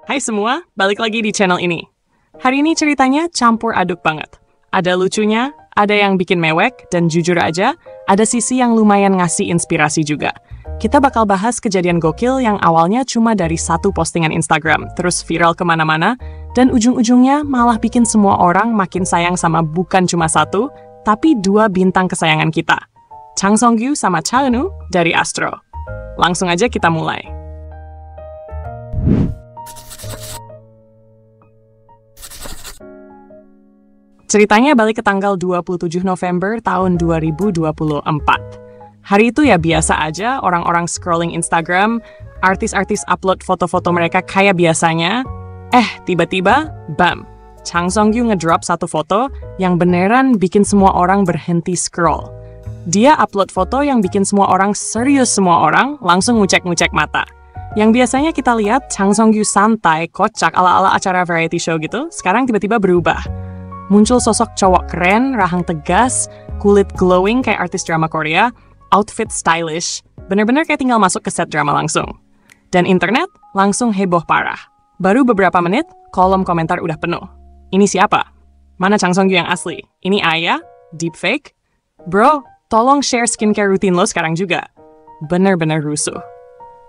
Hai semua, balik lagi di channel ini. Hari ini ceritanya campur aduk banget. Ada lucunya, ada yang bikin mewek, dan jujur aja, ada sisi yang lumayan ngasih inspirasi juga. Kita bakal bahas kejadian gokil yang awalnya cuma dari satu postingan Instagram, terus viral kemana-mana, dan ujung-ujungnya malah bikin semua orang makin sayang sama bukan cuma satu, tapi dua bintang kesayangan kita. Chang Song-gyu sama Cha Eun-woo dari Astro. Langsung aja kita mulai. Ceritanya balik ke tanggal 27 November tahun 2024. Hari itu ya biasa aja, orang-orang scrolling Instagram, artis-artis upload foto-foto mereka kayak biasanya. Tiba-tiba, bam, Chang Song-gyu ngedrop satu foto yang beneran bikin semua orang berhenti scroll. Dia upload foto yang bikin semua orang serius, semua orang langsung ngucek-ngucek mata. Yang biasanya kita lihat Chang Song-gyu santai, kocak, ala-ala acara variety show gitu, sekarang tiba-tiba berubah. Muncul sosok cowok keren, rahang tegas, kulit glowing kayak artis drama Korea, outfit stylish, bener-bener kayak tinggal masuk ke set drama langsung. Dan internet langsung heboh parah. Baru beberapa menit, kolom komentar udah penuh. Ini siapa? Mana Chang Song-gyu yang asli? Ini Aya? Deepfake? Bro, tolong share skincare rutin lo sekarang juga. Bener-bener rusuh.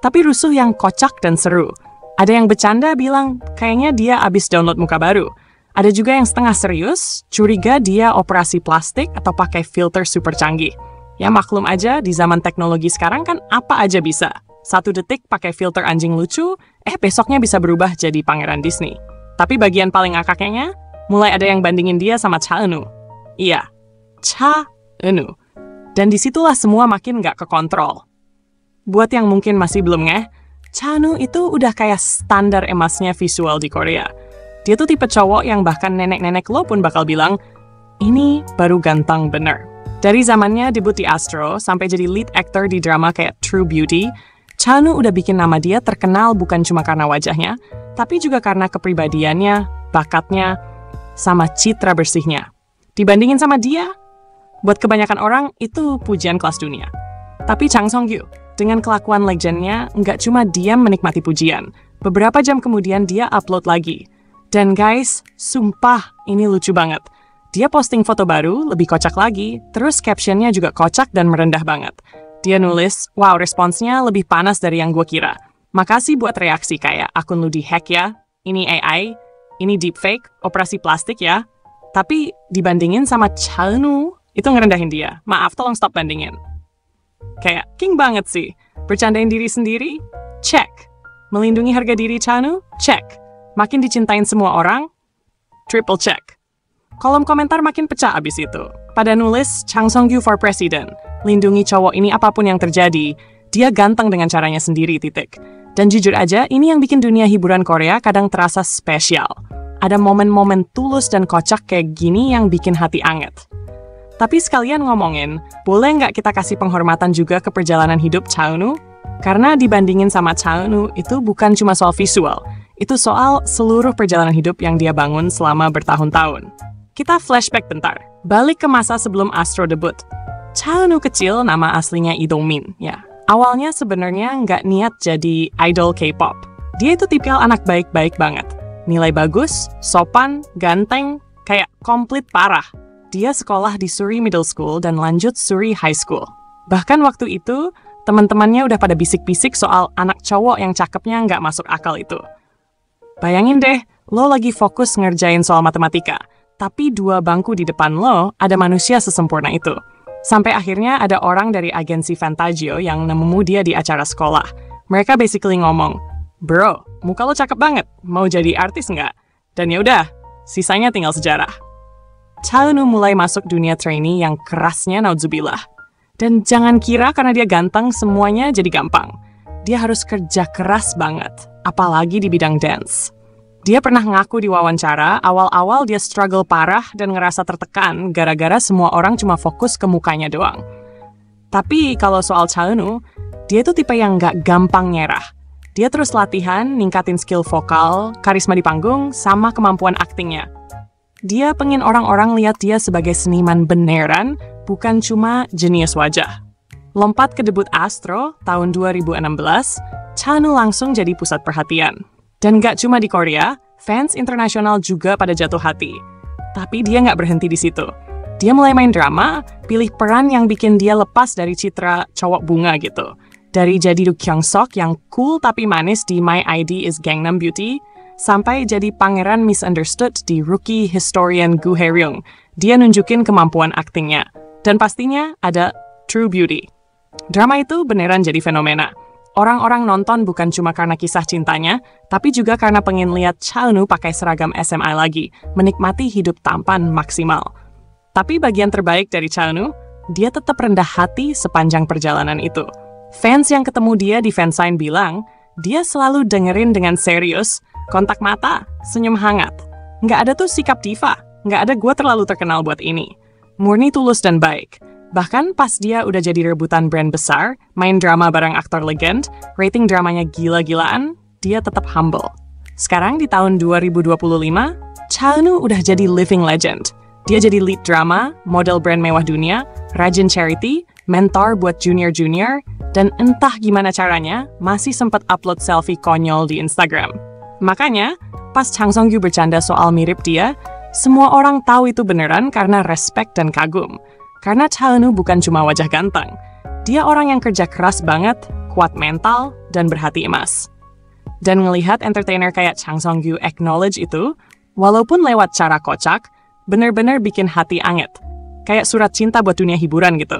Tapi rusuh yang kocak dan seru. Ada yang bercanda bilang, kayaknya dia abis download muka baru. Ada juga yang setengah serius, curiga dia operasi plastik atau pakai filter super canggih. Ya maklum aja, di zaman teknologi sekarang kan apa aja bisa. 1 detik pakai filter anjing lucu, besoknya bisa berubah jadi pangeran Disney. Tapi bagian paling ngakaknya, mulai ada yang bandingin dia sama Cha Eun-woo. Iya, Cha Eun-woo. Dan disitulah semua makin nggak kekontrol. Buat yang mungkin masih belum ngeh, Cha Eun-woo itu udah kayak standar emasnya visual di Korea. Dia tuh tipe cowok yang bahkan nenek-nenek lo pun bakal bilang, ini baru ganteng bener. Dari zamannya debut di Astro sampai jadi lead actor di drama kayak True Beauty, Cha Eun-woo udah bikin nama dia terkenal bukan cuma karena wajahnya, tapi juga karena kepribadiannya, bakatnya, sama citra bersihnya. Dibandingin sama dia, buat kebanyakan orang itu pujian kelas dunia. Tapi Chang Song-gyu, dengan kelakuan legendnya, nggak cuma diam menikmati pujian. Beberapa jam kemudian dia upload lagi. Dan guys, sumpah ini lucu banget. Dia posting foto baru, lebih kocak lagi, terus captionnya juga kocak dan merendah banget. Dia nulis, wow responsnya lebih panas dari yang gue kira. Makasih buat reaksi kayak akun lu di-hack ya, ini AI, ini deepfake, operasi plastik ya. Tapi dibandingin sama Cha Eun-woo, itu ngerendahin dia. Maaf, tolong stop bandingin. Kayak king banget sih. Bercandain diri sendiri? Check. Melindungi harga diri Cha Eun-woo? Check. Makin dicintain semua orang? Triple check. Kolom komentar makin pecah abis itu. Pada nulis, Chang Song-gyu for president. Lindungi cowok ini apapun yang terjadi. Dia ganteng dengan caranya sendiri, titik. Dan jujur aja, ini yang bikin dunia hiburan Korea kadang terasa spesial. Ada momen-momen tulus dan kocak kayak gini yang bikin hati anget. Tapi sekalian ngomongin, boleh nggak kita kasih penghormatan juga ke perjalanan hidup Cha Eun-woo? Karena dibandingin sama Cha Eun-woo, itu bukan cuma soal visual. Itu soal seluruh perjalanan hidup yang dia bangun selama bertahun-tahun. Kita flashback bentar, balik ke masa sebelum Astro debut. Cha Eun-woo kecil nama aslinya Lee Dong-min, ya. Awalnya sebenarnya nggak niat jadi idol K-pop. Dia itu tipikal anak baik-baik banget. Nilai bagus, sopan, ganteng, kayak komplit parah. Dia sekolah di Surrey Middle School dan lanjut Surrey High School. Bahkan waktu itu, teman-temannya udah pada bisik-bisik soal anak cowok yang cakepnya nggak masuk akal itu. Bayangin deh, lo lagi fokus ngerjain soal matematika, tapi 2 bangku di depan lo ada manusia sesempurna itu. Sampai akhirnya ada orang dari agensi Fantagio yang nemu dia di acara sekolah. Mereka basically ngomong, bro, muka lo cakep banget, mau jadi artis nggak? Dan yaudah, sisanya tinggal sejarah. Cha Eun-woo mulai masuk dunia trainee yang kerasnya naudzubillah. Dan jangan kira karena dia ganteng semuanya jadi gampang. Dia harus kerja keras banget, apalagi di bidang dance. Dia pernah ngaku di wawancara, awal-awal dia struggle parah dan ngerasa tertekan gara-gara semua orang cuma fokus ke mukanya doang. Tapi kalau soal Cha Eun-woo, dia itu tipe yang nggak gampang nyerah. Dia terus latihan, ningkatin skill vokal, karisma di panggung, sama kemampuan aktingnya. Dia pengen orang-orang lihat dia sebagai seniman beneran, bukan cuma jenius wajah. Lompat ke debut Astro tahun 2016, Cha Eun-woo langsung jadi pusat perhatian. Dan gak cuma di Korea, fans internasional juga pada jatuh hati. Tapi dia nggak berhenti di situ. Dia mulai main drama, pilih peran yang bikin dia lepas dari citra cowok bunga gitu. Dari jadi Do Kyung Sok yang cool tapi manis di My ID is Gangnam Beauty, sampai jadi pangeran misunderstood di Rookie Historian Gu Hae-ryung. Dia nunjukin kemampuan aktingnya. Dan pastinya ada True Beauty. Drama itu beneran jadi fenomena. Orang-orang nonton bukan cuma karena kisah cintanya, tapi juga karena pengen lihat Cha Eun-woo pakai seragam SMA lagi, menikmati hidup tampan maksimal. Tapi bagian terbaik dari Cha Eun-woo, dia tetap rendah hati sepanjang perjalanan itu. Fans yang ketemu dia di fansign bilang, dia selalu dengerin dengan serius, kontak mata, senyum hangat. Nggak ada tuh sikap diva, nggak ada gue terlalu terkenal buat ini. Murni tulus dan baik. Bahkan pas dia udah jadi rebutan brand besar, main drama bareng aktor legend, rating dramanya gila-gilaan, dia tetap humble. Sekarang di tahun 2025, Cha Eun-woo udah jadi living legend. Dia jadi lead drama, model brand mewah dunia, rajin charity, mentor buat junior-junior, dan entah gimana caranya, masih sempat upload selfie konyol di Instagram. Makanya, pas Chang Song-gyu bercanda soal mirip dia, semua orang tahu itu beneran karena respect dan kagum. Karena Cha Eun-woo bukan cuma wajah ganteng. Dia orang yang kerja keras banget, kuat mental, dan berhati emas. Dan ngelihat entertainer kayak Chang Song-gyu acknowledge itu, walaupun lewat cara kocak, bener-bener bikin hati anget. Kayak surat cinta buat dunia hiburan gitu.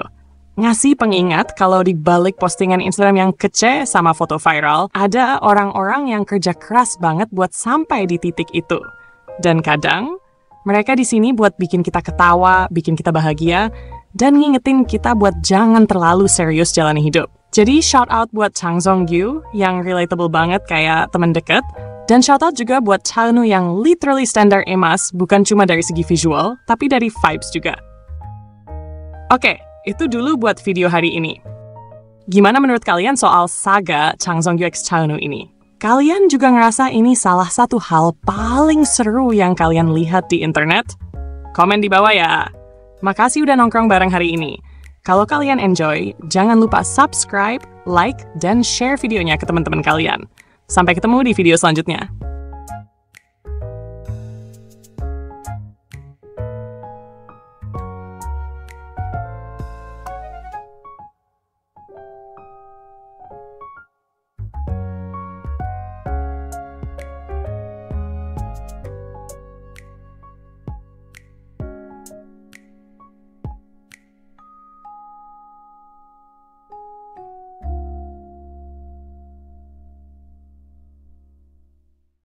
Ngasih pengingat kalau di balik postingan Instagram yang kece sama foto viral, ada orang-orang yang kerja keras banget buat sampai di titik itu. Dan kadang, mereka di sini buat bikin kita ketawa, bikin kita bahagia, dan ngingetin kita buat jangan terlalu serius jalani hidup. Jadi shout out buat Chang Song-gyu yang relatable banget kayak teman deket, dan shout out juga buat Cha Eun-woo yang literally standar emas, bukan cuma dari segi visual, tapi dari vibes juga. Oke, itu dulu buat video hari ini. Gimana menurut kalian soal saga Chang Song-gyu x Cha Eun-woo ini? Kalian juga ngerasa ini salah satu hal paling seru yang kalian lihat di internet? Komen di bawah ya. Makasih udah nongkrong bareng hari ini. Kalau kalian enjoy, jangan lupa subscribe, like, dan share videonya ke teman-teman kalian. Sampai ketemu di video selanjutnya.